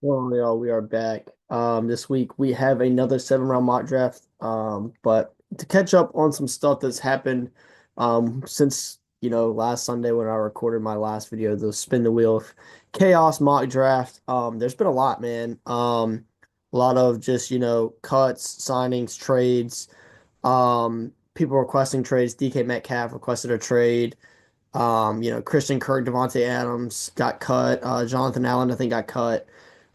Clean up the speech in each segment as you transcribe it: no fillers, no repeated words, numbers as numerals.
Well, y'all, we are back. This week we have another 7 round mock draft. But to catch up on some stuff that's happened, since last Sunday when I recorded my last video, the spin the wheel of chaos mock draft. There's been a lot, man. A lot of just cuts, signings, trades. People requesting trades. DK Metcalf requested a trade. Christian Kirk, Devontae Adams got cut. Jonathan Allen, I think, got cut.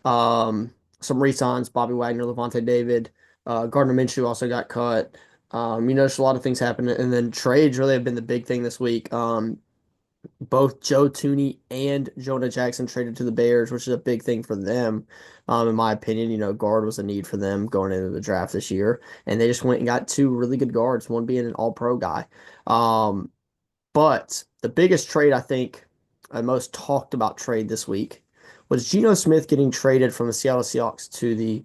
Um, some re-signs, Bobby Wagner, Levante David, Gardner Minshew also got cut. Just a lot of things happened, and then trades really have been the big thing this week. Both Joe Tooney and Jonah Jackson traded to the Bears, which is a big thing for them. In my opinion, guard was a need for them going into the draft this year, and they just went and got two really good guards, one being an All-Pro guy. Um, but the biggest trade, I think, the most talked about trade this week was Geno Smith getting traded from the Seattle Seahawks to the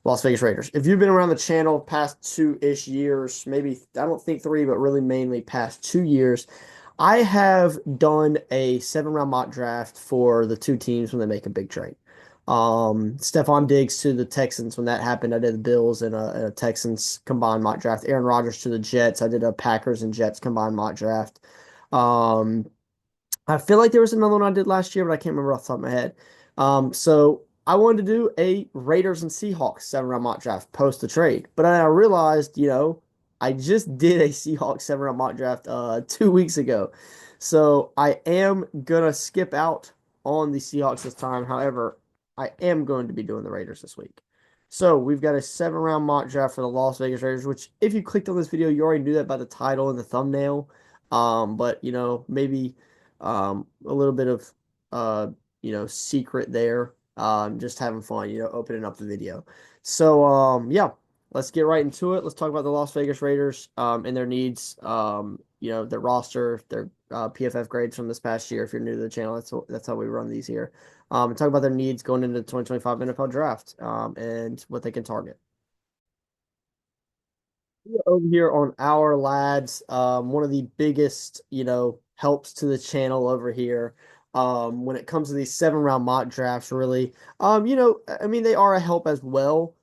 Las Vegas Raiders. If you've been around the channel past 2-ish years, maybe I don't think three, but really mainly past 2 years, I have done a 7 round mock draft for the two teams when they make a big trade. Stephon Diggs to the Texans when that happened. I did the Bills and a Texans combined mock draft. Aaron Rodgers to the Jets. I did a Packers and Jets combined mock draft. Um, I feel like there was another one I did last year, but I can't remember off the top of my head. So I wanted to do a Raiders and Seahawks 7 round mock draft post the trade, but then I realized, I just did a Seahawks 7 round mock draft 2 weeks ago, so I am gonna skip out on the Seahawks this time. However, I am going to be doing the Raiders this week. So we've got a 7 round mock draft for the Las Vegas Raiders, which if you clicked on this video, you already knew that by the title and the thumbnail. But maybe a little bit of secret there. Just having fun, opening up the video. So yeah, let's get right into it. Let's talk about the Las Vegas Raiders and their needs. Their roster, their PFF grades from this past year. If you're new to the channel, that's how we run these here. And talk about their needs going into the 2025 NFL draft and what they can target. Over here on Our Lads, one of the biggest, helps to the channel over here. When it comes to these 7 round mock drafts, really. I mean, they are a help as well.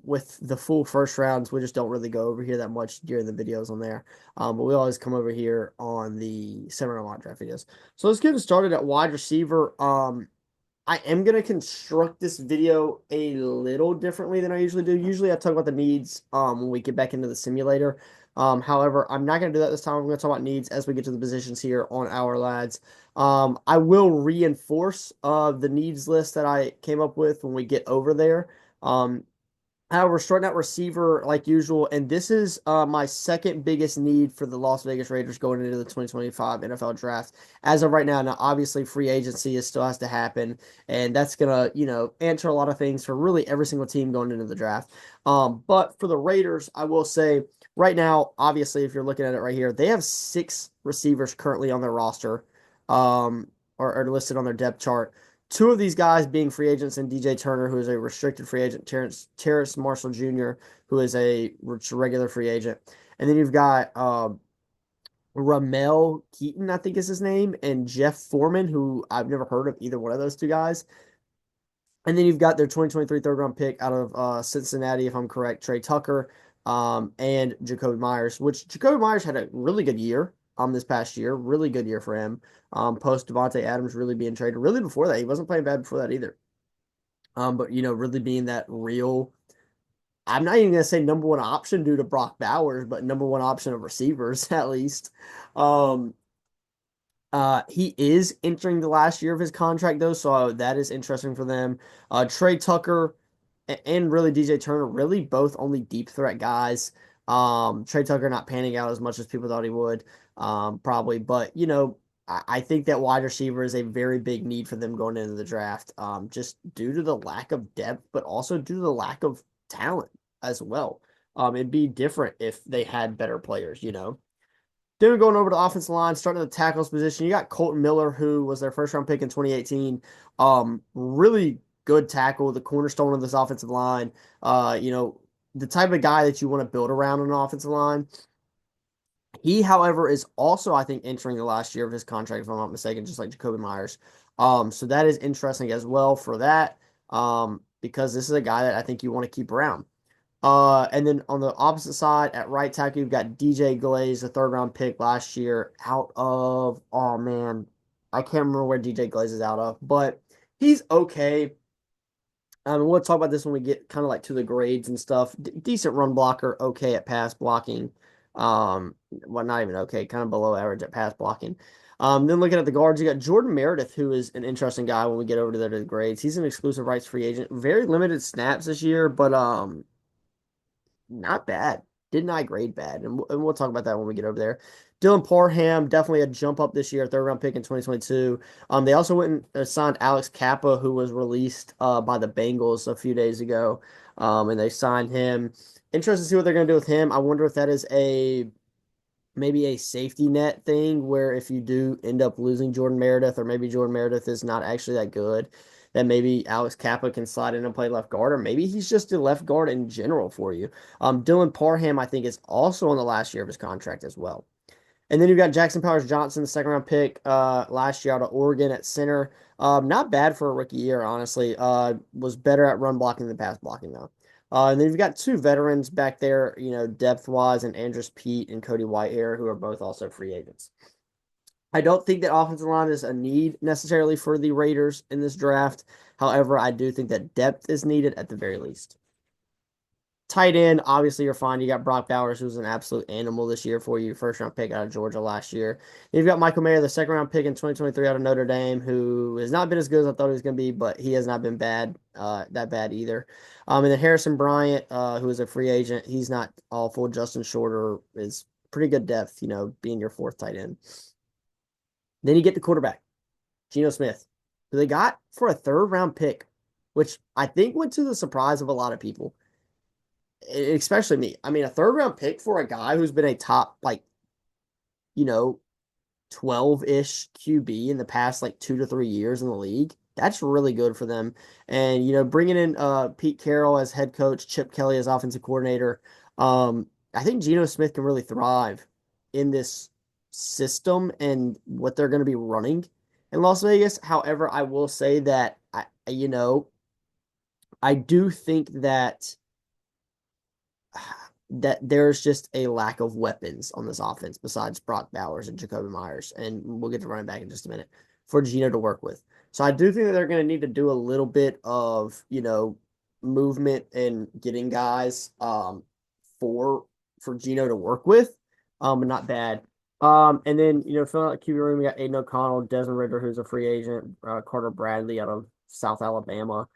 With the full first rounds, we just don't really go over here that much during the videos on there. But we always come over here on the 7 round mock draft videos. So let's get started at wide receiver. I am going to construct this video a little differently than I usually do. Usually I talk about the needs when we get back into the simulator. However, I'm not going to do that this time. I'm going to talk about needs as we get to the positions here on Our Lads. I will reinforce the needs list that I came up with when we get over there. Um, we're starting at receiver like usual, and this is my second biggest need for the Las Vegas Raiders going into the 2025 NFL Draft. As of right now, obviously free agency still has to happen, and that's gonna answer a lot of things for really every single team going into the draft. But for the Raiders, I will say right now, obviously, if you're looking at it right here, they have 6 receivers currently on their roster, or listed on their depth chart. Two of these guys being free agents, and DJ Turner, who is a restricted free agent, Terrace Marshall Jr., who is a regular free agent. And then you've got Ramel Keaton, I think is his name, and Jeff Foreman, who I've never heard of either one of those two guys. And then you've got their 2023 third round pick out of Cincinnati, if I'm correct, Trey Tucker, and Jacoby Myers, which Jacoby Myers had a really good year this past year. Really good year for him. Post Devontae Adams really being traded. Really before that, he wasn't playing bad before that either. But really being that real, I'm not even gonna say number one option due to Brock Bowers, but number one option of receivers at least. Um, he is entering the last year of his contract though, so that is interesting for them. Trey Tucker and really DJ Turner, really both only deep threat guys. Trey Tucker not panning out as much as people thought he would, probably, but I think that wide receiver is a very big need for them going into the draft, just due to the lack of depth, but also due to the lack of talent as well. It'd be different if they had better players. Then we're going over to the offensive line, starting at the tackles position. You got Colton Miller, who was their first round pick in 2018. Really good tackle, the cornerstone of this offensive line. The type of guy that you want to build around an offensive line. He, however, is also, I think, entering the last year of his contract, if I'm not mistaken, just like Jacoby Myers. So that is interesting as well for that. because this is a guy that I think you want to keep around. And then on the opposite side at right tackle, you've got DJ Glaze, a third round pick last year, out of, oh man, I can't remember where DJ Glaze is out of, but he's okay. We'll talk about this when we get kind of like to the grades and stuff. Decent run blocker, okay at pass blocking. Well, not even okay, kind of below average at pass blocking. Then looking at the guards, you got Jordan Meredith, who is an interesting guy when we get over to the grades. He's an exclusive rights free agent. Very limited snaps this year, but not bad. Did not grade bad. And we'll talk about that when we get over there. Dylan Parham, definitely a jump up this year, third round pick in 2022. They also went and signed Alex Kappa, who was released by the Bengals a few days ago. And they signed him. Interested to see what they're going to do with him. I wonder if that is maybe a safety net thing where if you do end up losing Jordan Meredith, or maybe Jordan Meredith is not actually that good, then maybe Alex Kappa can slide in and play left guard, or maybe he's just a left guard in general for you. Dylan Parham, I think, is also on the last year of his contract as well. And then you've got Jackson Powers Johnson, the second round pick last year out of Oregon at center. Not bad for a rookie year, honestly. Was better at run blocking than pass blocking, though. And then you've got two veterans back there, depth wise, and Andrus Peat and Cody Whitehair, who are both also free agents. I don't think that offensive line is a need necessarily for the Raiders in this draft. However, I do think that depth is needed at the very least. Tight end, obviously, you're fine. You got Brock Bowers, who's an absolute animal this year for you. First round pick out of Georgia last year. You've got Michael Mayer, the second round pick in 2023 out of Notre Dame, who has not been as good as I thought he was going to be, but he has not been that bad either. And then Harrison Bryant, who is a free agent. He's not awful. Justin Shorter is pretty good depth, being your fourth tight end. Then you get the quarterback, Geno Smith, who they got for a third round pick, which I think went to the surprise of a lot of people, especially me. I mean, a third round pick for a guy who's been a top, like, you know, 12-ish QB in the past like 2 to 3 years in the league. That's really good for them. And, bringing in Pete Carroll as head coach, Chip Kelly as offensive coordinator, I think Geno Smith can really thrive in this system and what they're going to be running in Las Vegas. However, I will say that I do think that there's just a lack of weapons on this offense besides Brock Bowers and Jacoby Myers, and we'll get to running back in just a minute, for Geno to work with. So I do think that they're going to need to do a little bit of, movement and getting guys for Geno to work with, but not bad. And then, filling out the QB room, we got Aiden O'Connell, Desmond Ridder, who's a free agent, Carter Bradley out of South Alabama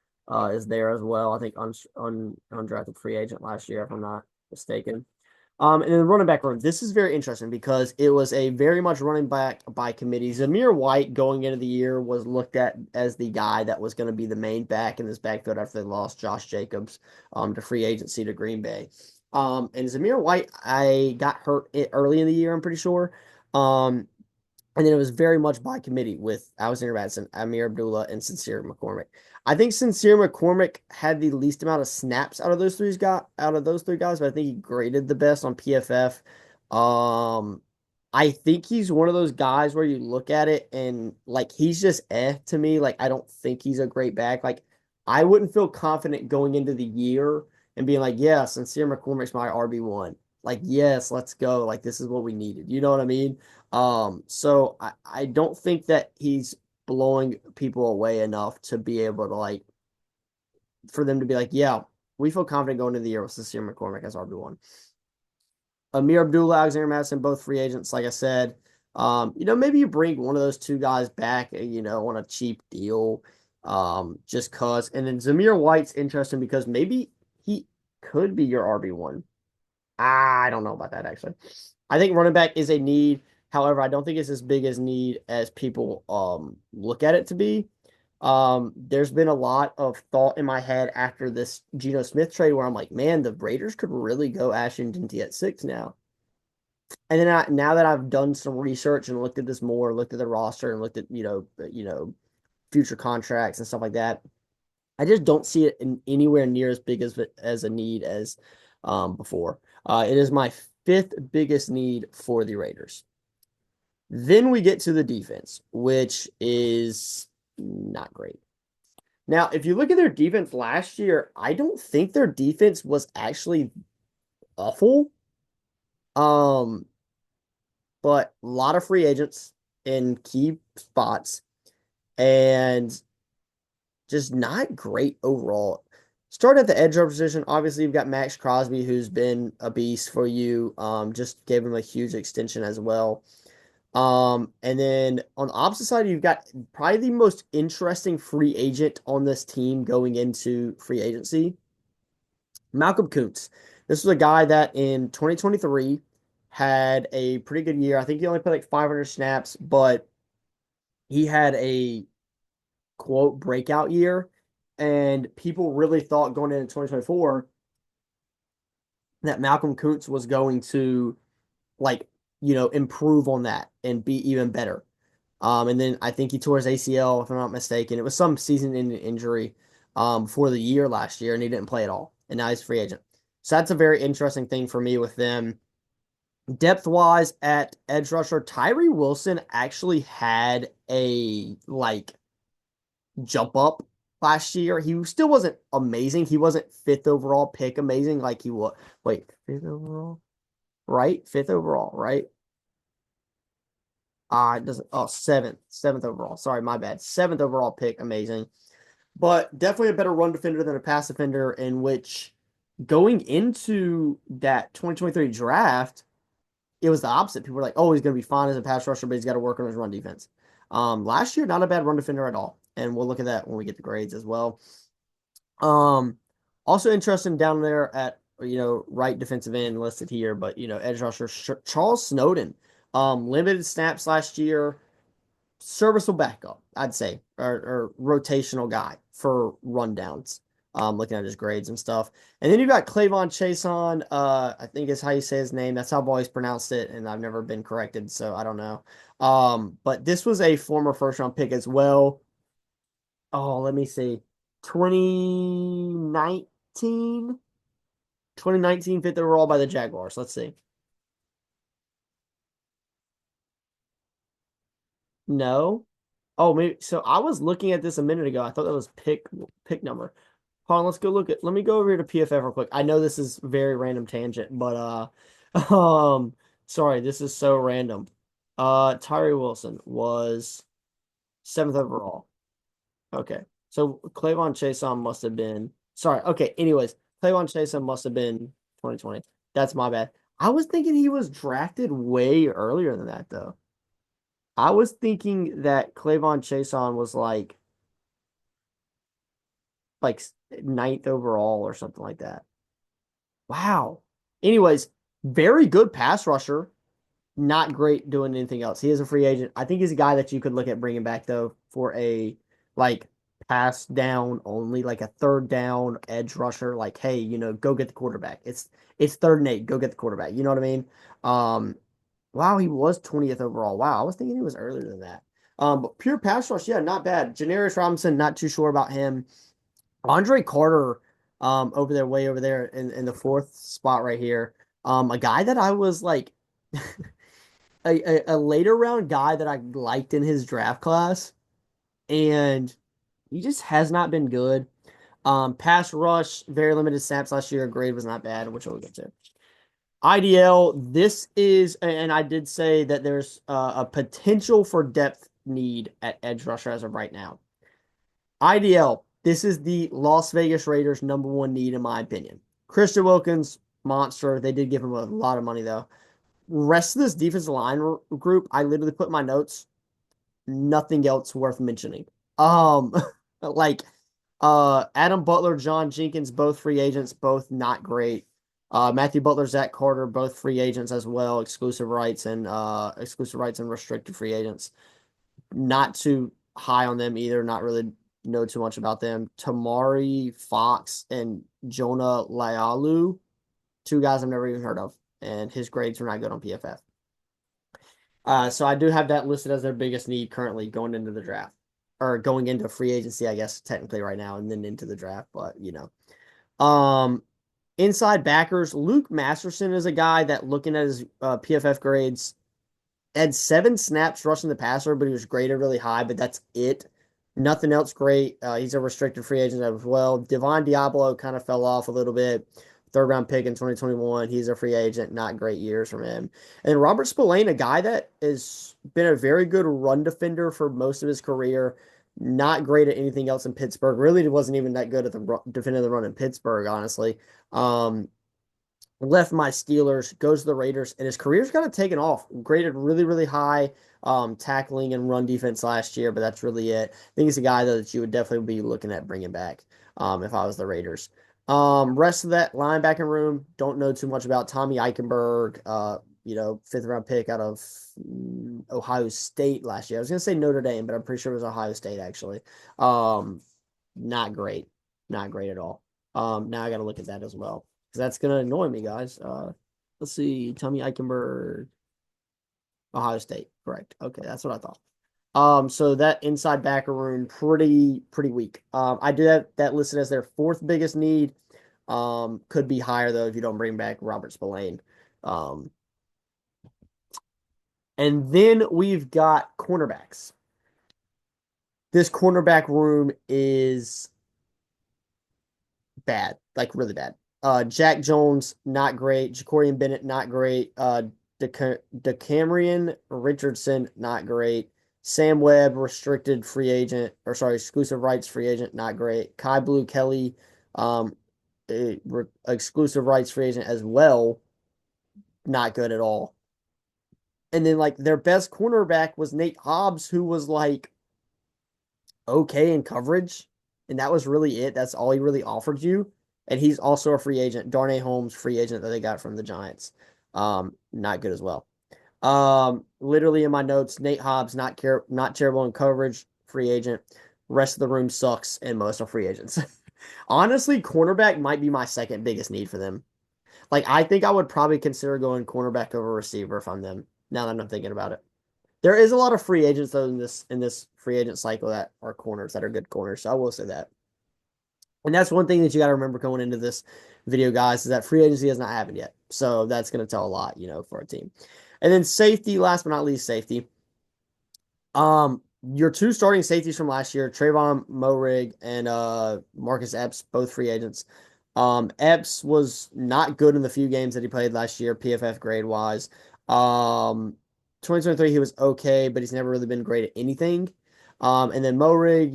is there as well. I think undrafted free agent last year, if I'm not mistaken. And then the running back room. This is very interesting because it was a very much running back by committee. Zamir White going into the year was looked at as the guy that was going to be the main back in this backfield after they lost Josh Jacobs to free agency to Green Bay. And Zamir White, I got hurt early in the year, I'm pretty sure. And then it was very much by committee with Alexander Madison, Amir Abdullah, and Sincere McCormick. I think Sincere McCormick had the least amount of snaps out of those three guys, but I think he graded the best on PFF. I think he's one of those guys where you look at it and like he's just to me. Like I don't think he's a great back. Like I wouldn't feel confident going into the year and being like, yeah, Sincere McCormick's my RB1. Like, yes, let's go. Like this is what we needed. You know what I mean? So I don't think that he's blowing people away enough to be able to like for them to be like, yeah, we feel confident going into the year with Sincere McCormick as RB1. Amir Abdullah, Alexander Madison, both free agents, like I said. Maybe you bring one of those two guys back, on a cheap deal. Just cause. And then Zamir White's interesting because maybe he could be your RB1. I don't know about that actually. I think running back is a need. However, I don't think it's as big as need as people look at it to be. There's been a lot of thought in my head after this Geno Smith trade where I'm like, man, the Raiders could really go Ashton T at 6 now. And then now that I've done some research and looked at this more, looked at the roster and looked at future contracts and stuff like that, I just don't see it anywhere near as big as a need as before. It is my fifth biggest need for the Raiders. Then we get to the defense, which is not great. Now, if you look at their defense last year, I don't think their defense was actually awful. Um, but a lot of free agents in key spots and just not great overall. Starting at the edge rusher position, obviously you've got Max Crosby, who's been a beast for you. Just gave him a huge extension as well. And then on the opposite side, you've got probably the most interesting free agent on this team going into free agency, Malcolm Kuntz. This was a guy that in 2023 had a pretty good year. I think he only played like 500 snaps, but he had a quote breakout year. And people really thought going into 2024 that Malcolm Kuntz was going to like, improve on that and be even better. And then I think he tore his ACL, if I'm not mistaken. It was some season-ending injury for the year last year, and he didn't play at all. And now he's a free agent. So that's a very interesting thing for me with them. Depth-wise, at edge rusher, Tyree Wilson actually had a jump up last year. He still wasn't amazing. He wasn't fifth overall pick amazing like he was. Wait, fifth overall? Right? Fifth overall, right? It doesn't. Oh, seventh overall. Sorry, my bad. Seventh overall pick, amazing, but definitely a better run defender than a pass defender. In which going into that 2023 draft, it was the opposite. People were like, "Oh, he's going to be fine as a pass rusher, but he's got to work on his run defense." Last year, not a bad run defender at all, and we'll look at that when we get the grades as well. Um, Also interesting down there at right defensive end listed here, but edge rusher Charles Snowden. Limited snaps last year, serviceable backup, I'd say, or rotational guy for rundowns. Looking at his grades and stuff, and then you've got Clavon Chason. I think is how you say his name. That's how I've always pronounced it, and I've never been corrected, so I don't know. But this was a former first round pick as well. Oh, let me see. 2019, 2019 fifth overall by the Jaguars. Let's see. No. Oh, maybe so I was looking at this a minute ago. I thought that was pick number. Hold on, let's go look at let me go over here to PFF real quick. I know this is very random tangent, but sorry, this is so random. Tyree Wilson was seventh overall. Okay. So Clavon Chason must have been sorry. Okay. Anyways, Clavon Chason must have been 2020. That's my bad. I was thinking he was drafted way earlier than that, though. I was thinking that Clavon Chason was like ninth overall or something like that. Wow. Anyways, very good pass rusher. Not great doing anything else. He is a free agent. I think he's a guy that you could look at bringing back though for a like pass down only, like a third down edge rusher. Like, hey, go get the quarterback. It's third and eight. Go get the quarterback. You know what I mean? Um, wow, he was 20th overall. Wow, I was thinking he was earlier than that. But pure pass rush, yeah, not bad. Janarius Robinson, not too sure about him. Andre Carter, over there, way over there in the fourth spot right here. A guy that I was like a later round guy that I liked in his draft class, and he just has not been good. Pass rush, very limited snaps last year. Grade was not bad, which we'll get to. IDL, this is, and I did say that there's a potential for depth need at edge rusher as of right now. IDL, this is the Las Vegas Raiders' number one need, in my opinion. Christian Wilkins, monster. They did give him a lot of money, though. Rest of this defensive line group, I literally put in my notes, nothing else worth mentioning. Um, like Adam Butler, John Jenkins, both free agents, both not great. Matthew Butler, Zach Carter, both free agents as well, exclusive rights and restricted free agents. Not too high on them either. Not really know too much about them. Tamari Fox and Jonah Laulu, two guys I've never even heard of, and his grades are not good on PFF. So I do have that listed as their biggest need currently going into the draft or going into free agency, I guess, technically right now, and then into the draft. But inside backers, Luke Masterson is a guy that looking at his PFF grades had 7 snaps rushing the passer, but he was graded really high, but that's it. Nothing else great. He's a restricted free agent as well. Divine Diablo kind of fell off a little bit. Third round pick in 2021. He's a free agent. Not great years from him. And Robert Spillane, a guy that has been a very good run defender for most of his career. Not great at anything else in Pittsburgh. Really wasn't even that good at the defending the run in Pittsburgh, honestly. Um, Left my Steelers, goes to the Raiders, and his career's kind of taken off. Graded really, really high tackling and run defense last year, but that's really it. I think he's a guy though, that you would definitely be looking at bringing back if I was the Raiders. Rest of that linebacker room, don't know too much about Tommy Eichenberg, fifth round pick out of Ohio State last year. I was going to say Notre Dame, but I'm pretty sure it was Ohio State actually. Um, Not great. Not great at all. Now I got to look at that as well because that's gonna annoy me, guys. Let's see, Tommy Eichenberg, Ohio State, correct? Okay, that's what I thought. So that inside backer room, pretty weak. I do have that listed as their fourth biggest need. Could be higher though if you don't bring back Robert Spillane. Um, and then we've got cornerbacks. This cornerback room is bad, like really bad. Jack Jones, not great. Jacorian Bennett, not great. DeCamerion Richardson, not great. Sam Webb, restricted free agent, or sorry, exclusive rights free agent, not great. Kai Blue Kelly, um, exclusive rights free agent as well, not good at all. And then like their best cornerback was Nate Hobbs, who was like okay in coverage, and that was really it. That's all he really offered you. And he's also a free agent. Darnay Holmes, free agent that they got from the Giants. Not good as well. Literally in my notes, Nate Hobbs not terrible in coverage, free agent. Rest of the room sucks, and most are free agents. Honestly, cornerback might be my second biggest need for them. Like I think I would probably consider going cornerback over receiver if I'm them. Now that I'm thinking about it. There is a lot of free agents though in this free agent cycle that are corners that are good corners. So I will say that. And that's one thing that you got to remember going into this video, guys, is that free agency has not happened yet. So that's going to tell a lot, for a team. And then safety, last but not least, safety. Your two starting safeties from last year, Trayvon Moehrig and Marcus Epps, both free agents. Epps was not good in the few games that he played last year, PFF grade wise. 2023 he was okay, but he's never really been great at anything. And then Moehrig,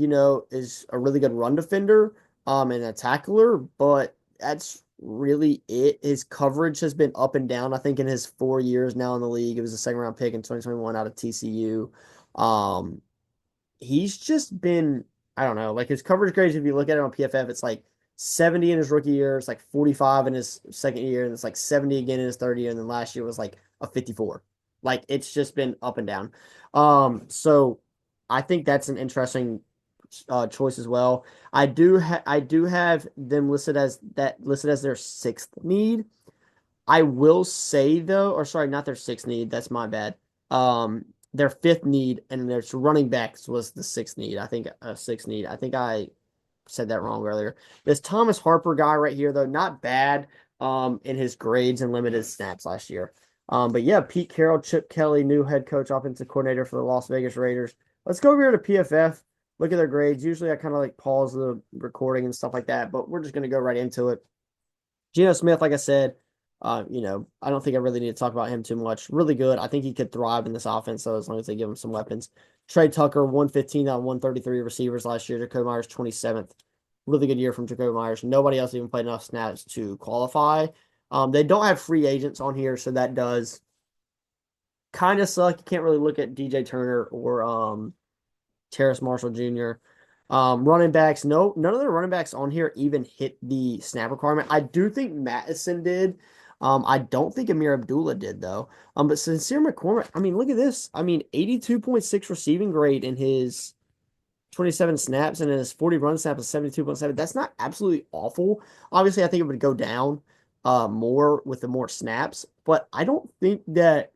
is a really good run defender, and a tackler, but that's really it. His coverage has been up and down. I think in his 4 years now in the league, it was a second round pick in 2021 out of TCU. Um, he's just been, I don't know, like his coverage grades, if you look at it on PFF, it's like 70 in his rookie year, it's like 45 in his second year, and it's like 70 again in his third year, and then last year was like a 54. Like it's just been up and down. So I think that's an interesting choice as well. I do have them listed as their sixth need. I will say though, or sorry, not their sixth need. That's my bad. Their fifth need and their running backs was the sixth need. I think a sixth need. I think I said that wrong earlier. This Thomas Harper guy right here though, not bad. In his grades and limited snaps last year. But yeah, Pete Carroll, Chip Kelly, new head coach, offensive coordinator for the Las Vegas Raiders. Let's go over here to PFF. Look at their grades. Usually I kind of like pause the recording and stuff like that, but we're just gonna go right into it. Geno Smith, like I said, I don't think I really need to talk about him too much. Really good. I think he could thrive in this offense, though, as long as they give him some weapons. Trey Tucker, 115 out of 133 receivers last year. Jacoby Myers, 27th. Really good year from Jacoby Myers. Nobody else even played enough snaps to qualify. They don't have free agents on here, so that does kind of suck. You can't really look at DJ Turner or Terrace Marshall Jr. Running backs, no, none of the running backs on here even hit the snap requirement. I do think Madison did. I don't think Amir Abdullah did though. But Sincere McCormick, I mean, look at this. I mean, 82.6 receiving grade in his 27 snaps and in his 40 run snaps is 72.7. That's not absolutely awful. Obviously, I think it would go down more with the more snaps, but I don't think that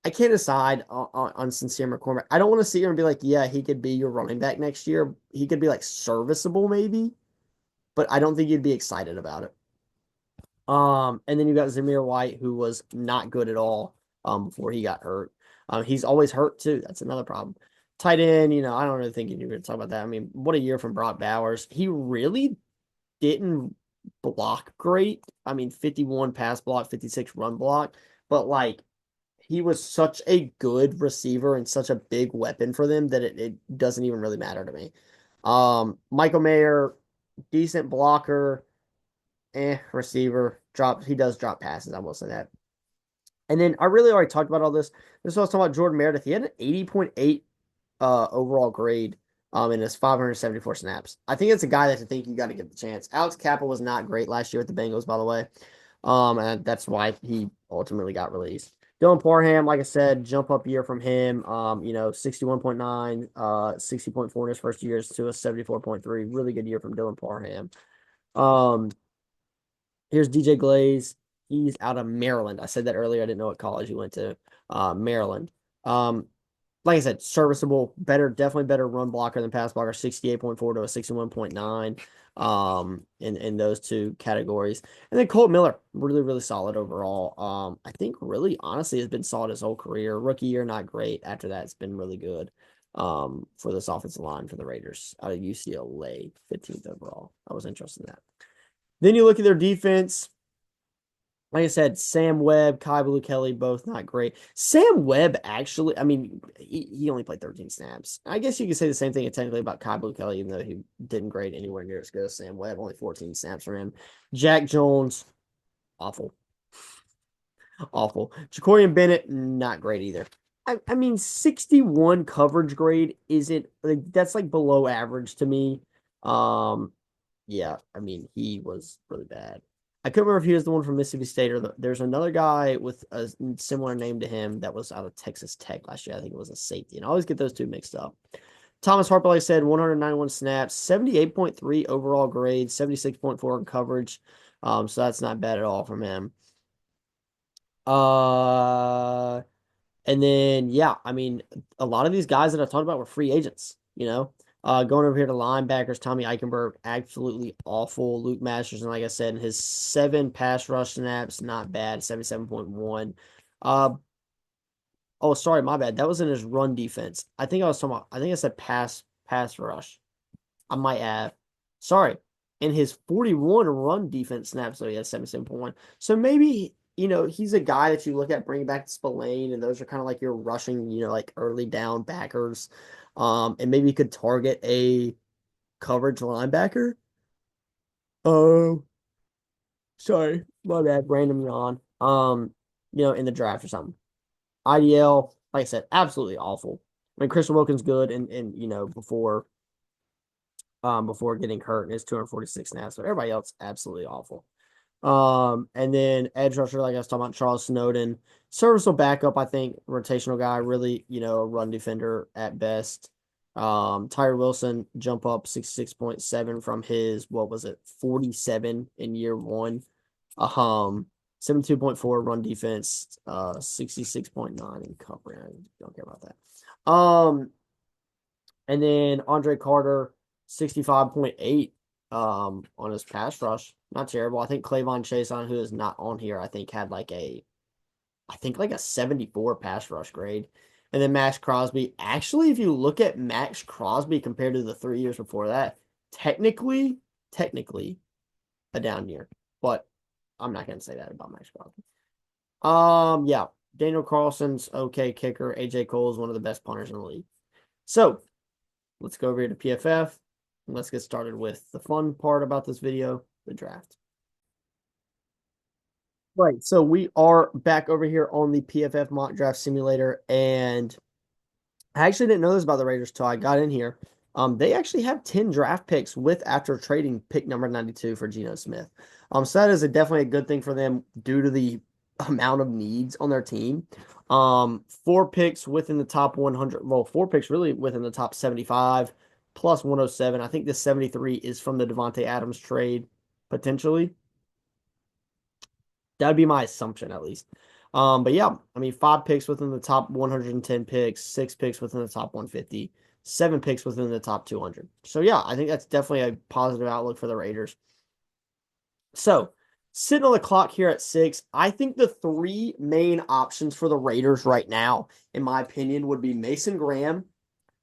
I can't decide on Sincere McCormick. I don't want to sit here and be like, yeah, he could be your running back next year. He could be like serviceable maybe, but I don't think you'd be excited about it. And then you got Zamir White, who was not good at all before he got hurt. He's always hurt too. That's another problem. Tight end, I don't really think you need to talk about that. I mean, what a year from Brock Bowers. He really didn't block great. I mean, 51 pass block, 56 run block, but like he was such a good receiver and such a big weapon for them that it doesn't even really matter to me. Michael Mayer, decent blocker, receiver. He does drop passes, I will say that. And then I really already talked about all this. This is what I was talking about Jordan Meredith. He had an 80.8 overall grade in his 574 snaps. I think it's a guy that I think you got to give the chance. Alex Kappa was not great last year with the Bengals, by the way. And that's why he ultimately got released. Dylan Parham, like I said, jump up year from him. 61.9, 60.4 in his first years to a 74.3. Really good year from Dylan Parham. Um, Here's DJ Glaze. He's out of Maryland. I said that earlier. I didn't know what college he went to. Maryland. Like I said, serviceable, better, definitely better run blocker than pass blocker, 68.4 to a 61.9 in those two categories. And then Colt Miller, really, really solid overall. I think really honestly has been solid his whole career. Rookie year, not great. After that, it's been really good for this offensive line for the Raiders out of UCLA, 15th overall. I was interested in that. Then you look at their defense. Like I said, Sam Webb, Kai Blue Kelly, both not great. Sam Webb, actually, I mean, he only played 13 snaps. I guess you could say the same thing technically about Kai Blue Kelly, even though he didn't grade anywhere near as good as Sam Webb, only 14 snaps for him. Jack Jones, awful. Awful. Jacorian Bennett, not great either. I mean, 61 coverage grade isn't like that's like below average to me. Um, yeah, I mean, he was really bad. I couldn't remember if he was the one from Mississippi State or there's another guy with a similar name to him that was out of Texas Tech last year. I think it was a safety, and I always get those two mixed up. Thomas Harper, like I said, 191 snaps, 78.3 overall grade, 76.4 in coverage. So that's not bad at all from him. Uh, and then, yeah, I mean, a lot of these guys that I talked about were free agents. Going over here to linebackers, Tommy Eichenberg, absolutely awful. Luke Masterson, like I said, in his 7 pass rush snaps, not bad, 77.1. Oh, sorry, my bad. That was in his run defense. I think I said pass rush. I might have. Sorry. In his 41 run defense snaps, so he has 77.1. So maybe, he's a guy that you look at bringing back to Spillane, and those are kind of like your rushing, like early down backers. And maybe you could target a coverage linebacker. Oh, sorry. My bad. Random yawn. In the draft or something. IDL, like I said, absolutely awful. I mean, Christian Wilkins good and before getting hurt in his 246 snaps, but everybody else absolutely awful. And then edge rusher, like I was talking about, Charles Snowden, serviceable backup, I think, rotational guy, really, a run defender at best. Tyree Wilson jump up 66.7 from his, what was it, 47 in year one. 72.4 run defense, 66.9 in coverage. I don't care about that. And then Andre Carter, 65.8 on his pass rush. Not terrible. I think Clavon Chason, who is not on here, I think had like a 74 pass rush grade. And then Max Crosby. Actually, if you look at Max Crosby compared to the 3 years before that, technically a down year. But I'm not going to say that about Max Crosby. Yeah. Daniel Carlson's okay kicker. AJ Cole is one of the best punters in the league. So let's go over here to PFF. And let's get started with the fun part about this video, the draft. Right. So we are back over here on the PFF mock draft simulator. And I actually didn't know this about the Raiders till I got in here. They actually have 10 draft picks with after trading pick number 92 for Geno Smith. So that is definitely a good thing for them due to the amount of needs on their team. 4 picks within the top 100. Well, 4 picks really within the top 75 plus 107. I think the 73 is from the Devontae Adams trade potentially. That would be my assumption at least. But yeah, I mean, 5 picks within the top 110 picks, 6 picks within the top 150, 7 picks within the top 200. So yeah, I think that's definitely a positive outlook for the Raiders. So sitting on the clock here at 6, I think the 3 main options for the Raiders right now, in my opinion, would be Mason Graham,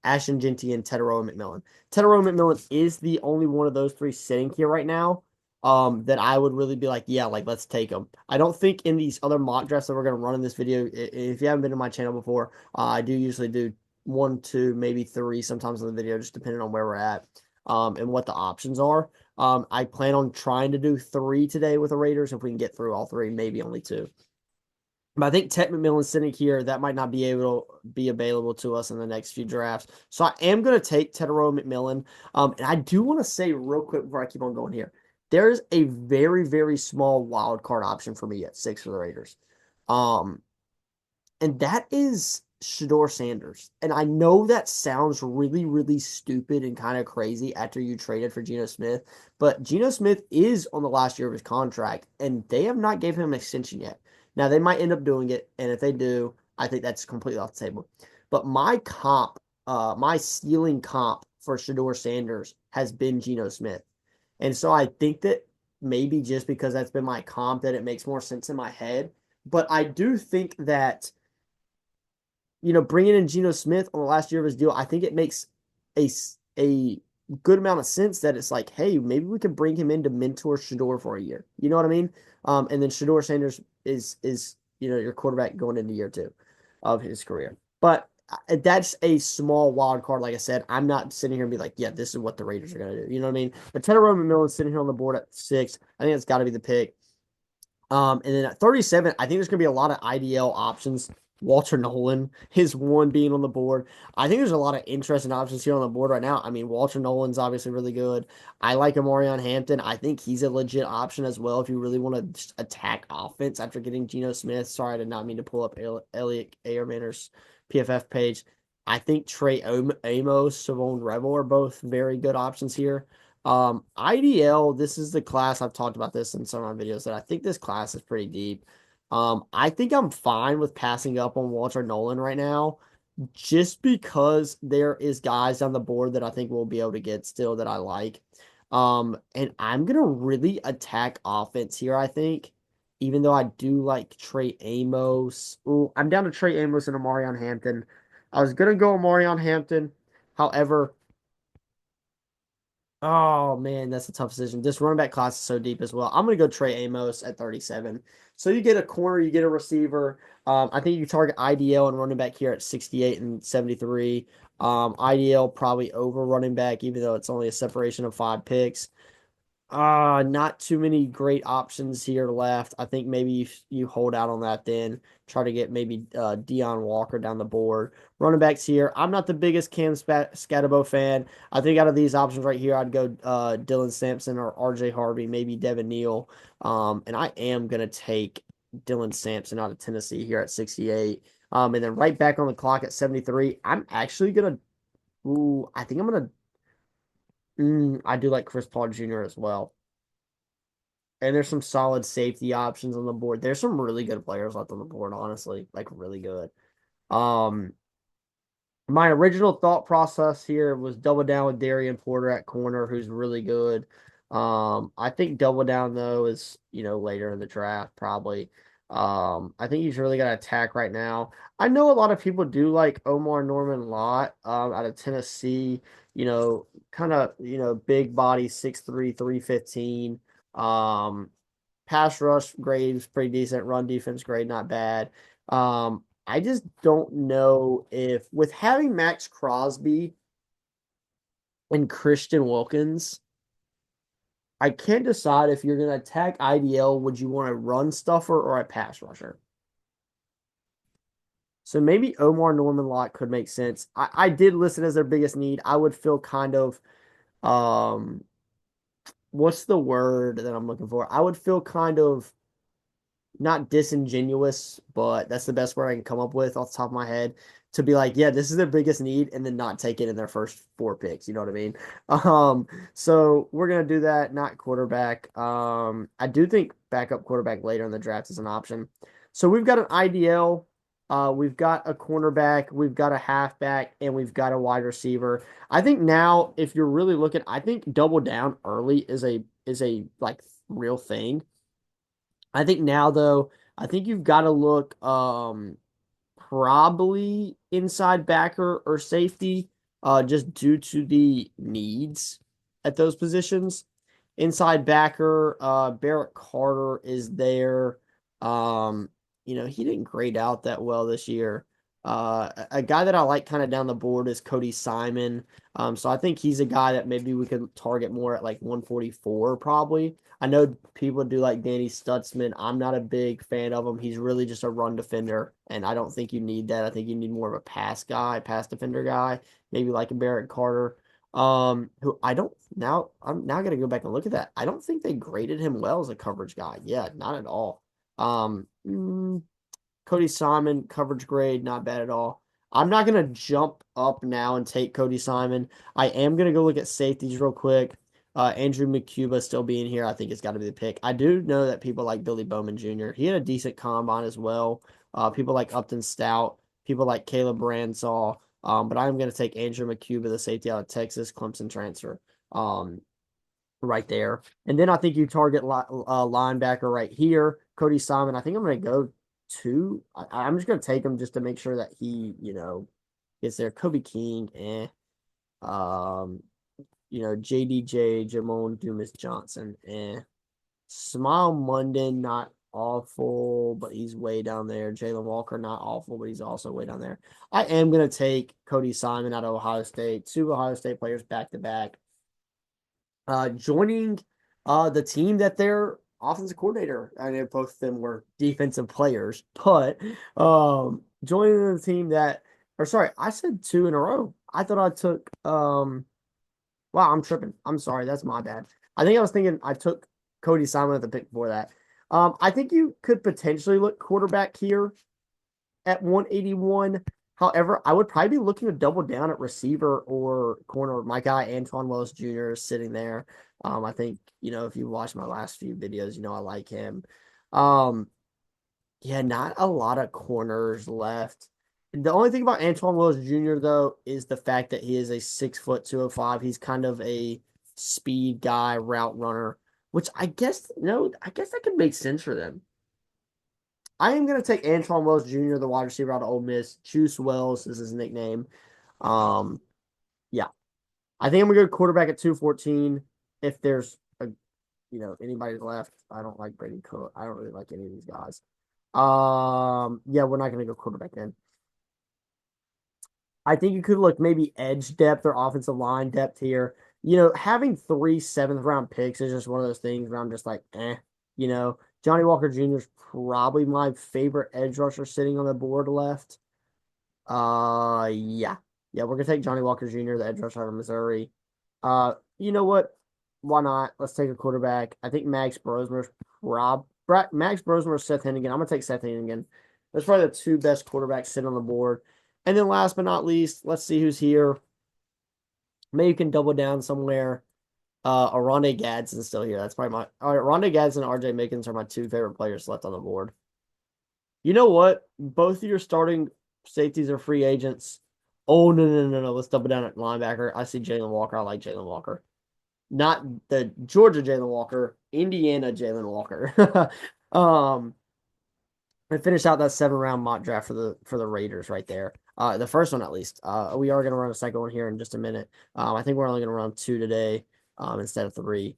Ashton Genty, and Tedero McMillan. Tedero McMillan is the only one of those three sitting here right now. That I would really be like, yeah, like let's take them. I don't think in these other mock drafts that we're gonna run in this video, if you haven't been to my channel before, I do usually do one, two, maybe three sometimes in the video, just depending on where we're at, and what the options are. I plan on trying to do three today with the Raiders. If we can get through all three, maybe only two. But I think Ted McMillan sitting here, that might not be able to be available to us in the next few drafts. So I am going to take Tedero McMillan. And I do want to say real quick before I keep on going here, there's a very, very small wild card option for me at 6 for the Raiders. Um, and that is Shador Sanders. And I know that sounds really, really stupid and kind of crazy after you traded for Geno Smith, but Geno Smith is on the last year of his contract, and they have not gave him an extension yet. Now they might end up doing it, and if they do, I think that's completely off the table. But my ceiling comp for Shador Sanders has been Geno Smith, and so I think that maybe just because that's been my comp, that it makes more sense in my head. But I do think that bringing in Geno Smith on the last year of his deal, I think it makes a good amount of sense that it's like, hey, maybe we could bring him in to mentor Shador for a year. You know what I mean? And then Shador Sanders is your quarterback going into year two of his career. But that's a small wild card. Like I said, I'm not sitting here and be like, yeah, this is what the Raiders are going to do. You know what I mean? But Teddy McMillan's sitting here on the board at 6. I think that's got to be the pick. And then at 37, I think there's going to be a lot of IDL options. Walter Nolan is one being on the board. I think there's a lot of interesting options here on the board right now. I mean, Walter Nolan's obviously really good. I like Omarion Hampton. I think he's a legit option as well if you really want to just attack offense after getting Geno Smith. Sorry, I did not mean to pull up Elliot Ayermaner's PFF page. I think Trey Amos, Savon Revel are both very good options here. IDL, this is the class. I've talked about this in some of my videos that I think this class is pretty deep. I think I'm fine with passing up on Walter Nolan right now, just because there is guys on the board that I think we'll be able to get still that I like. And I'm gonna really attack offense here, I think, even though I do like Trey Amos. Ooh, I'm down to Trey Amos and Omarion Hampton. I was gonna go Omarion Hampton. However, oh man, that's a tough decision. This running back class is so deep as well. I'm gonna go Trey Amos at 37. So you get a corner, you get a receiver. I think you target IDL and running back here at 68 and 73. IDL probably over running back, even though it's only a separation of 5 picks. Not too many great options here left. I think maybe you hold out on that then. Try to get maybe Deion Walker down the board. Running backs here. I'm not the biggest Cam Scatterbo fan. I think out of these options right here, I'd go Dylan Sampson or RJ Harvey, maybe Devin Neal. And I am going to take Dylan Sampson out of Tennessee here at 68. And then right back on the clock at 73. I'm actually going to, I think I'm going to I do like Chris Paul Jr. as well. And there's some solid safety options on the board. There's some really good players left on the board, honestly, like really good. Um, my original thought process here was double down with Darian Porter at corner, who's really good. I think double down though is later in the draft probably. I think he's really got to attack right now. I know a lot of people do like Omar Norman Lott out of Tennessee. Kind of big body, 6'3", 315. Pass rush grade is pretty decent. Run defense grade not bad. I just don't know if with having Max Crosby and Christian Wilkins, I can't decide if you're going to attack IDL. Would you want a run stuffer or a pass rusher? So maybe Omar Norman Lott could make sense. I did list it as their biggest need. I would feel kind of, um, what's the word that I'm looking for? I would feel kind of not disingenuous, but that's the best word I can come up with off the top of my head to be like, yeah, this is their biggest need, and then not take it in their first 4 picks. You know what I mean? So we're gonna do that, not quarterback. I do think backup quarterback later in the draft is an option. So we've got an IDL, we've got a cornerback, we've got a halfback, and we've got a wide receiver. I think now, if you're really looking, I think double down early is a like real thing. I think now though, I think you've got to look probably inside backer or safety. just due to the needs at those positions. Inside backer, Barrett Carter is there. Um, he didn't grade out that well this year. A guy that I like kind of down the board is Cody Simon. So I think he's a guy that maybe we could target more at like 144 probably. I know people do like Danny Stutzman. I'm not a big fan of him. He's really just a run defender, and I don't think you need that. I think you need more of a pass defender guy, maybe like a Barrett Carter. Who I don't now I'm now gonna go back and look at that. I don't think they graded him well as a coverage guy. Yeah, not at all. Um, mm, Cody Simon coverage grade, not bad at all. I'm not gonna jump up now and take Cody Simon. I am gonna go look at safeties real quick. Andrew McCuba still being here, I think it's got to be the pick. I do know that people like Billy Bowman Jr. He had a decent combine as well. People like Upton Stout, people like Caleb Bransaw. But I'm going to take Andrew McCuba, the safety out of Texas, Clemson transfer, right there. And then I think you target linebacker right here, Cody Simon. I think I'm going to go two. I'm just going to take him just to make sure that he, gets there. Kobe King, Um, JDJ, Jamon Dumas Johnson, Smile Munden, not awful, but he's way down there. Jalen Walker, not awful, but he's also way down there. I am going to take Cody Simon out of Ohio State. Two Ohio State players back to back. Joining the team that their offensive coordinator, I know both of them were defensive players, but joining the team that, or sorry, I said two in a row. I thought I took, wow, I'm tripping. I'm sorry. That's my bad. I think I was thinking I took Cody Simon at the pick before that. I think you could potentially look quarterback here at 181. However, I would probably be looking to double down at receiver or corner. My guy, Antoine Wells Jr., is sitting there. I think, if you watch my last few videos, I like him. Um, yeah, not a lot of corners left. The only thing about Antoine Wells Jr., though, is the fact that he is a 6', 205. He's kind of a speed guy, route runner, which I guess, no, I guess that could make sense for them. I am going to take Antoine Wells Jr., the wide receiver out of Ole Miss. Juice Wells is his nickname. Um, yeah. I think I'm going to go quarterback at 214. If there's anybody left, I don't like Brady Cook. I don't really like any of these guys. Yeah, we're not going to go quarterback then. I think you could look maybe edge depth or offensive line depth here. Having 3 7th round picks is just one of those things where I'm just like, eh. Johnny Walker Jr. is probably my favorite edge rusher sitting on the board left. Yeah. Yeah, we're gonna take Johnny Walker Jr., the edge rusher out of Missouri. You know what? Why not? Let's take a quarterback. I think Max Brosmer's Max Brosmer, Seth Hennigan. I'm gonna take Seth Hennigan. That's probably the two best quarterbacks sitting on the board. And then last but not least, let's see who's here. Maybe you can double down somewhere. Aronde Gadsden's still here. That's probably all right. Aronde Gadsden and RJ Mickens are my two favorite players left on the board. You know what? Both of your starting safeties are free agents. Oh, no. Let's double down at linebacker. I see Jalen Walker. I like Jalen Walker. Not the Georgia Jalen Walker, Indiana Jalen Walker. And finish out that 7-round mock draft for the Raiders right there. The first one at least. We are gonna run a second one here in just a minute. I think we're only gonna run 2 today, instead of 3.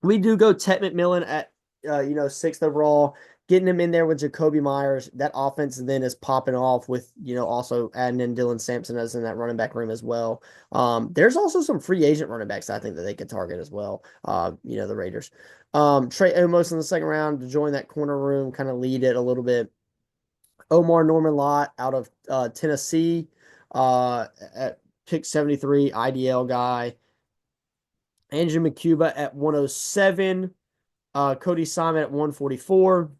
We do go Ted McMillan at 6th overall, getting him in there with Jacoby Myers. That offense then is popping off with also adding in Dylan Sampson as in that running back room as well. There's also some free agent running backs I think that they could target as well. The Raiders. Trey Omos in the second round to join that corner room, kind of lead it a little bit. Omar Norman Lott out of Tennessee, at pick 73, IDL guy. Andrew McCuba at 107. Cody Simon at 144.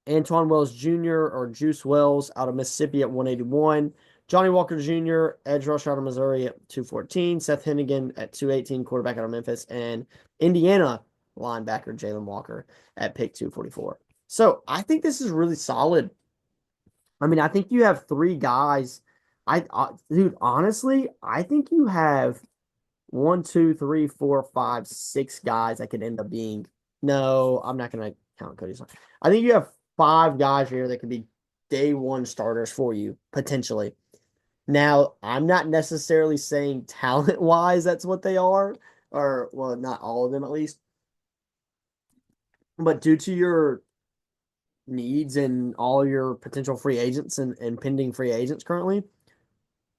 Antoine Wells Jr. or Juice Wells out of Mississippi at 181. Johnny Walker Jr., edge rusher out of Missouri at 214. Seth Hennigan at 218, quarterback out of Memphis. And Indiana linebacker Jalen Walker at pick 244. So I think this is really solid. I mean, I think you have 3 guys. Dude, honestly, I think you have 1, 2, 3, 4, 5, 6 guys that could end up being. No, I'm not going to count Cody's. I think you have 5 guys here that could be day 1 starters for you, potentially. Now, I'm not necessarily saying talent-wise that's what they are, or well, not all of them at least, but due to your needs and all your potential free agents and pending free agents currently,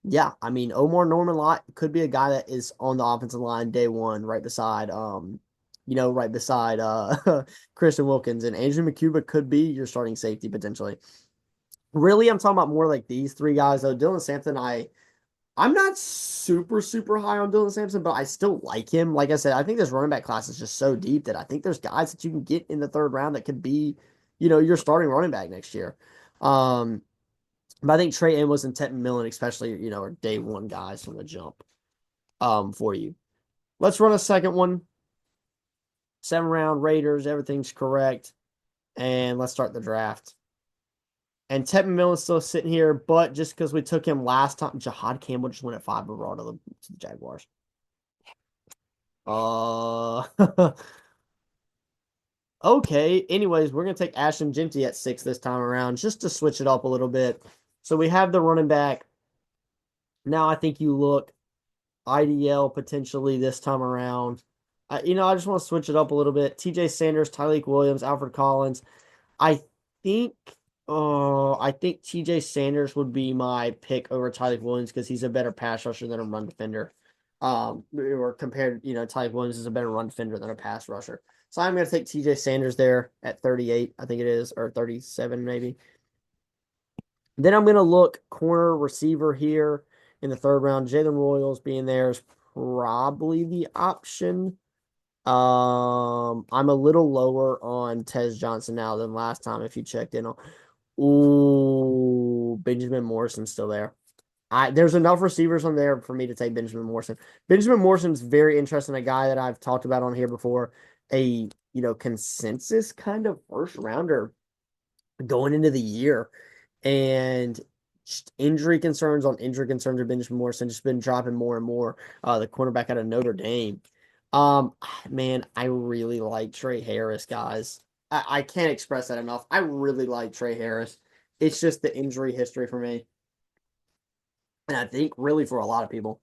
yeah, I mean Omar Norman Lott could be a guy that is on the offensive line day one, right beside right beside Christian Wilkins, and Andrew McCuba could be your starting safety potentially. Really, I'm talking about more like these three guys though. Dylan Sampson, I'm not super, super high on Dylan Sampson, but I still like him. Like I said, I think this running back class is just so deep that I think there's guys that you can get in the third round that could be, your starting running back next year. Um, but I think Trey Amos and Tevin Millen, especially, are day one guys from the jump for you. Let's run a second one. 7 round Raiders, everything's correct. And let's start the draft. And Tevin Millen's still sitting here, but just because we took him last time, Jahad Campbell just went at 5 overall to the Jaguars. Uh, okay. Anyways, we're gonna take Ashton Jeanty at 6 this time around, just to switch it up a little bit. So we have the running back. Now I think you look IDL potentially this time around. I just want to switch it up a little bit. TJ Sanders, Tyleik Williams, Alfred Collins. I think I think TJ Sanders would be my pick over Tyleik Williams because he's a better pass rusher than a run defender. Or compared, Tyleik Williams is a better run defender than a pass rusher. So I'm going to take TJ Sanders there at 38, I think it is, or 37 maybe. Then I'm going to look corner receiver here in the third round. Jalen Royals being there is probably the option. I'm a little lower on Tez Johnson now than last time if you checked in on. Ooh, Benjamin Morrison's still there. There's enough receivers on there for me to take Benjamin Morrison. Benjamin Morrison's very interesting, a guy that I've talked about on here before, a consensus kind of first rounder going into the year. And just injury concerns on injury concerns of Benjamin Morrison just been dropping more and more. The cornerback out of Notre Dame. Man, I really like Trey Harris, guys. I can't express that enough. I really like Trey Harris. It's just the injury history for me. And I think really for a lot of people.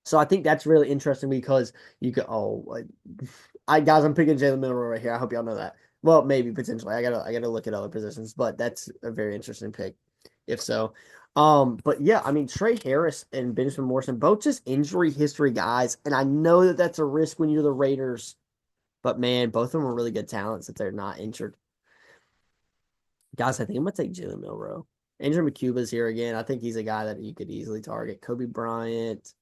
So I think that's really interesting because you could guys, I'm picking Jalen Milroe right here. I hope y'all know that. Well, maybe potentially. I gotta look at other positions, but that's a very interesting pick, if so. But yeah, I mean Trey Harris and Benjamin Morrison, both just injury history guys, and I know that that's a risk when you're the Raiders, but man, both of them are really good talents if they're not injured. Guys, I think I'm gonna take Jalen Milroe. Andrew McCuba's here again. I think he's a guy that you could easily target. Kobe Bryant.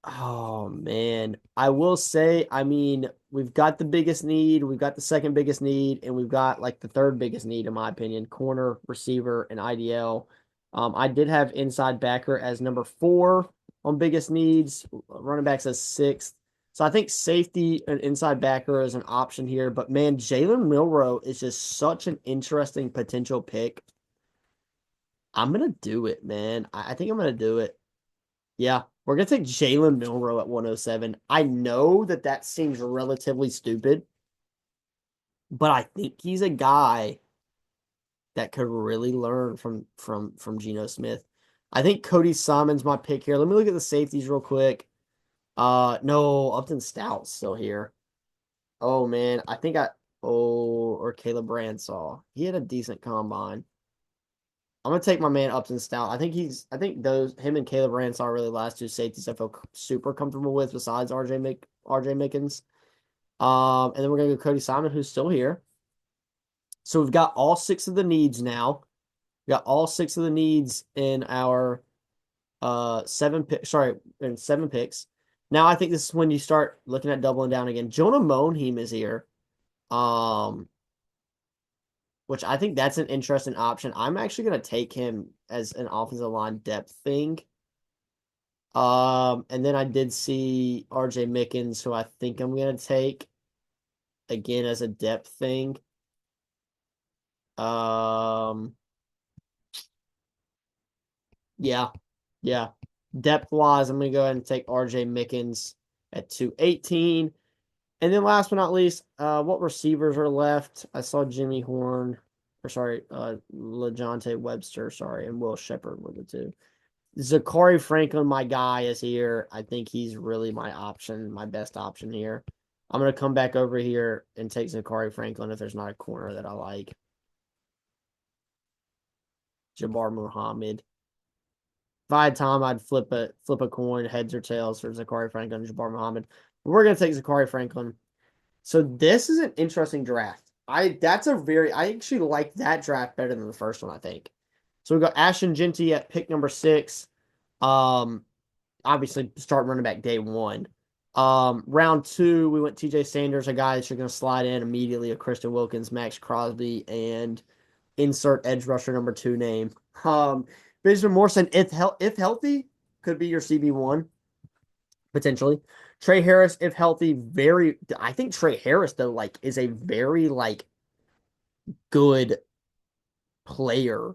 Oh man, I will say, I mean, we've got the biggest need, we've got the second biggest need, and we've got like the third biggest need, in my opinion, corner, receiver, and IDL. I did have inside backer as number 4 on biggest needs, running backs as 6th. So I think safety and inside backer is an option here. But man, Jalen Milroe is just such an interesting potential pick. I'm gonna do it, man. I think I'm gonna do it. Yeah, we're going to take Jalen Milroe at 107. I know that that seems relatively stupid, but I think he's a guy that could really learn from Geno Smith. I think Cody Simon's my pick here. Let me look at the safeties real quick. No, Upton Stout's still here. Oh man, or Caleb Bransaw. He had a decent combine. I'm gonna take my man Upton Stout. I think him and Caleb Rance are really the last 2 safeties I feel super comfortable with besides RJ Mickens. And then we're gonna go Cody Simon, who's still here. So we've got all 6 of the needs now. We got all 6 of the needs in our 7 picks. Now I think this is when you start looking at doubling down again. Jonah Monheim is here. Um, which I think that's an interesting option. I'm actually going to take him as an offensive line depth thing. And then I did see RJ Mickens, who I think I'm going to take again as a depth thing. Yeah, yeah. Depth wise, I'm going to go ahead and take RJ Mickens at 218. And then last but not least, what receivers are left? I saw Jimmy Horn. or sorry, LeJohntay Webster, sorry, and Will Shepherd were the two. Zachary Franklin, my guy, is here. I think he's really my option, my best option here. I'm gonna come back over here and take Zachary Franklin if there's not a corner that I like. Jabbar Muhammad. If I had time, I'd flip a coin, heads or tails for Zachary Franklin and Jabbar Muhammad. But we're gonna take Zachary Franklin. So this is an interesting draft. I actually like that draft better than the first one, I think. So we got Ashton Genty at pick number 6. Um, obviously start running back day 1. Round 2, we went TJ Sanders, a guy that you're gonna slide in immediately, a Christian Wilkins, Max Crosby, and insert edge rusher number 2 name. Benjamin Morrison, if healthy, could be your CB1 potentially. Trey Harris, if healthy, I think Trey Harris though, like, is a very like good player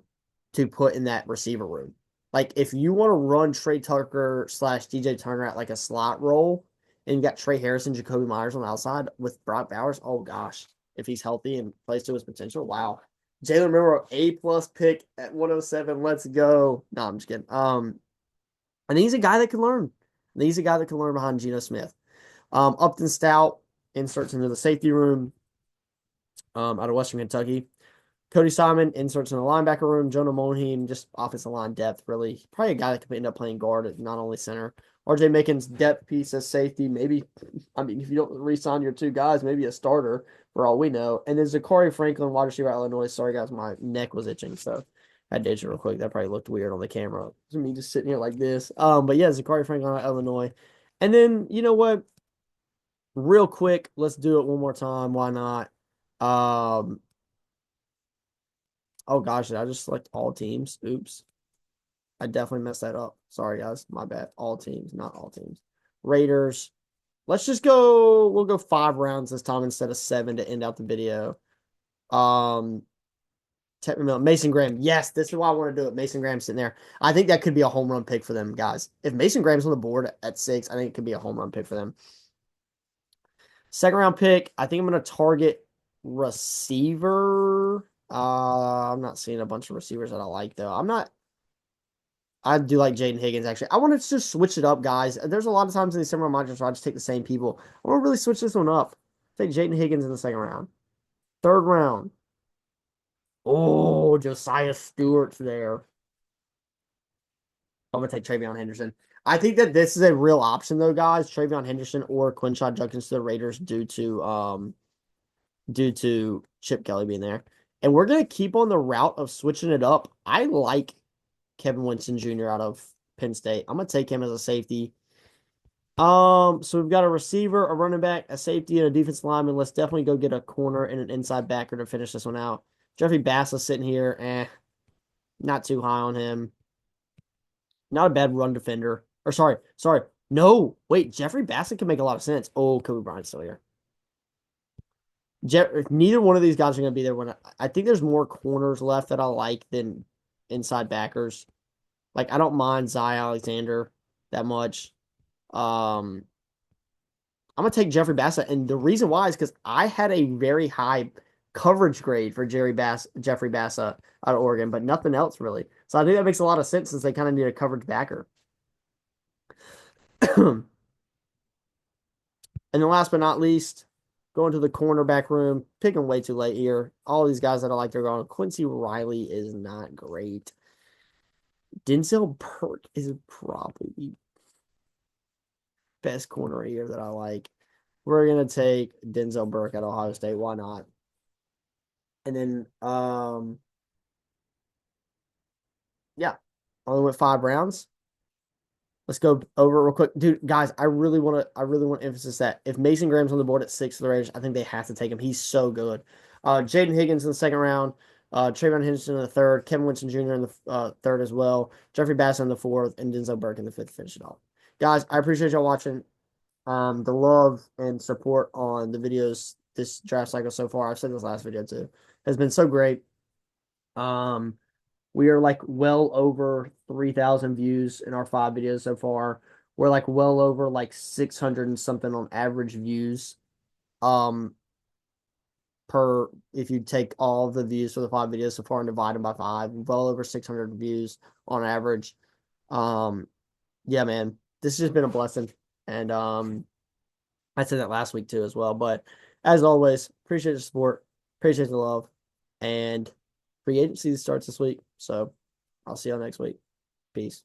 to put in that receiver room. Like, if you want to run Trey Tucker slash DJ Turner at like a slot role, and you got Trey Harris and Jacoby Myers on the outside with Brock Bowers, oh gosh, if he's healthy and plays to his potential, wow. Jalen Milroe, A+ pick at 107. Let's go. No, I'm just kidding. And he's a guy that can learn. And he's a guy that can learn behind Geno Smith. Upton Stout inserts into the safety room out of Western Kentucky. Cody Simon inserts in the linebacker room. Jonah Mohney, just offensive line depth, really. Probably a guy that could end up playing guard at not only center. RJ Mickens, depth piece as safety. Maybe, I mean, if you don't re-sign your 2 guys, maybe a starter for all we know. And then Zachary Franklin, wide receiver at Illinois. Sorry, guys, my neck was itching, so I had to itch it real quick. That probably looked weird on the camera. It's me just sitting here like this. But yeah, Zachary Franklin at Illinois. And then, you know what? Real quick, let's do it one more time. Why not? Oh gosh, did I just select all teams? Oops. I definitely messed that up. Sorry, guys. My bad. All teams, not all teams. Raiders. Let's just go. We'll go 5 rounds this time instead of 7 to end out the video. Mason Graham. Yes, this is why I want to do it. Mason Graham sitting there. I think that could be a home run pick for them, guys. If Mason Graham's on the board at 6, I think it could be a home run pick for them. Second round pick, I think I'm going to target receiver. I'm not seeing a bunch of receivers that I like, though. I do like Jaden Higgins, actually. I want to just switch it up, guys. There's a lot of times in these summer modules where I just take the same people. I want to really switch this one up. Take Jaden Higgins in the second round. Third round. Oh, Josiah Stewart's there. I'm going to take Travion Henderson. I think that this is a real option, though, guys. Travion Henderson or Quinshon Judkins to the Raiders due to Chip Kelly being there. And we're going to keep on the route of switching it up. I like Kevin Winston Jr. out of Penn State. I'm going to take him as a safety. So we've got a receiver, a running back, a safety, and a defensive lineman. Let's definitely go get a corner and an inside backer to finish this one out. Jeffrey Bass is sitting here. Not too high on him. Not a bad run defender. Or sorry. No, wait, Jeffrey Bassett can make a lot of sense. Oh, Kobe Bryant's still here. Neither one of these guys are going to be there when I think there's more corners left that I like than inside backers. Like, I don't mind Zy Alexander that much. I'm going to take Jeffrey Bassett, and the reason why is because I had a very high coverage grade for Jeffrey Bassett out of Oregon, but nothing else really. So I think that makes a lot of sense since they kind of need a coverage backer. And then last but not least, going to the cornerback room, picking way too late here. All these guys that I like, they're going. Quincy Riley is not great. Denzel Burke is probably the best corner here that I like. We're going to take Denzel Burke at Ohio State. Why not? And then, yeah, only went 5 rounds. Let's go over it real quick. Dude, guys, I really want to emphasize that if Mason Graham's on the board at 6 for the Raiders, I think they have to take him. He's so good. Jaden Higgins in the second round, Travion Henderson in the third, Kevin Winston Jr. in the third as well, Jeffrey Bass in the fourth, and Denzel Burke in the fifth to finish it off. Guys, I appreciate y'all watching. The love and support on the videos this draft cycle so far. I've said this last video too. Has been so great. We are like well over 3,000 views in our 5 videos so far. We're like well over like 600 and something on average views. if you take all of the views for the 5 videos so far and divide them by 5, well over 600 views on average. Um, yeah, man, this has just been a blessing. And I said that last week too as well. But as always, appreciate the support, appreciate the love, and free agency starts this week. So I'll see y'all next week. Peace.